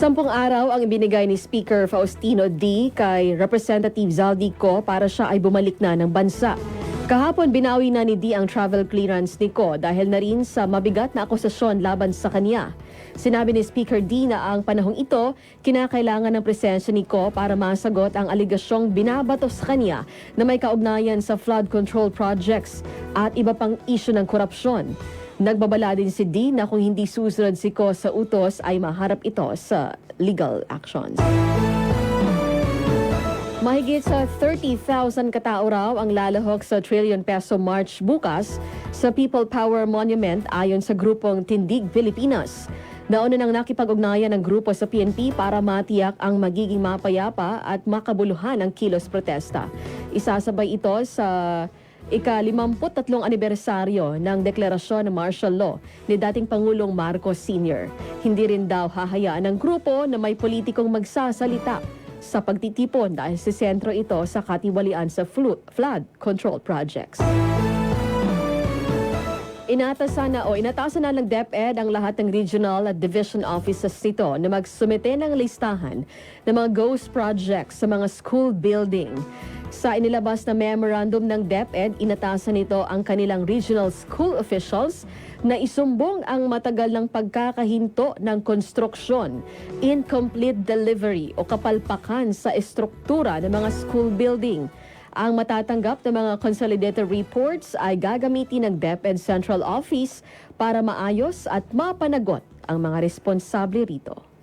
10 araw ang ibinigay ni Speaker Faustino D. kay Representative Zaldico para siya ay bumalik na ng bansa. Kahapon binawi na ni D ang travel clearance ni Ko dahil na rin sa mabigat na akusasyon laban sa kanya. Sinabi ni Speaker D na ang panahong ito, kinakailangan ng presensya ni Ko para masagot ang aligasyong binabato sa kanya na may kaugnayan sa flood control projects at iba pang isyu ng korupsyon. Nagbabala din si D na kung hindi susunod si Ko sa utos ay maharap ito sa legal actions. Mahigit sa 30,000 katao raw ang lalahok sa trillion peso march bukas sa People Power Monument ayon sa grupong Tindig Pilipinas. Nauna nang nakipag-ugnayan ng grupo sa PNP para matiyak ang magiging mapayapa at makabuluhan ang kilos protesta. Isasabay ito sa ika-53 anibersaryo ng deklarasyon ng martial law ni dating Pangulong Marcos Sr. Hindi rin daw hahayaan ng grupo na may politikong magsasalita sa pagtitipon dahil sa sentro ito sa katiwalian sa flood control projects. Inatasan na ng DepEd ang lahat ng regional at division offices nito na magsumite ng listahan ng mga ghost projects sa mga school building. Sa inilabas na memorandum ng DepEd, inatasan nito ang kanilang regional school officials na isumbong ang matagal ng pagkakahinto ng konstruksyon, incomplete delivery o kapalpakan sa estruktura ng mga school building. Ang matatanggap ng mga consolidated reports ay gagamitin ng DepEd Central Office para maayos at mapanagot ang mga responsable rito.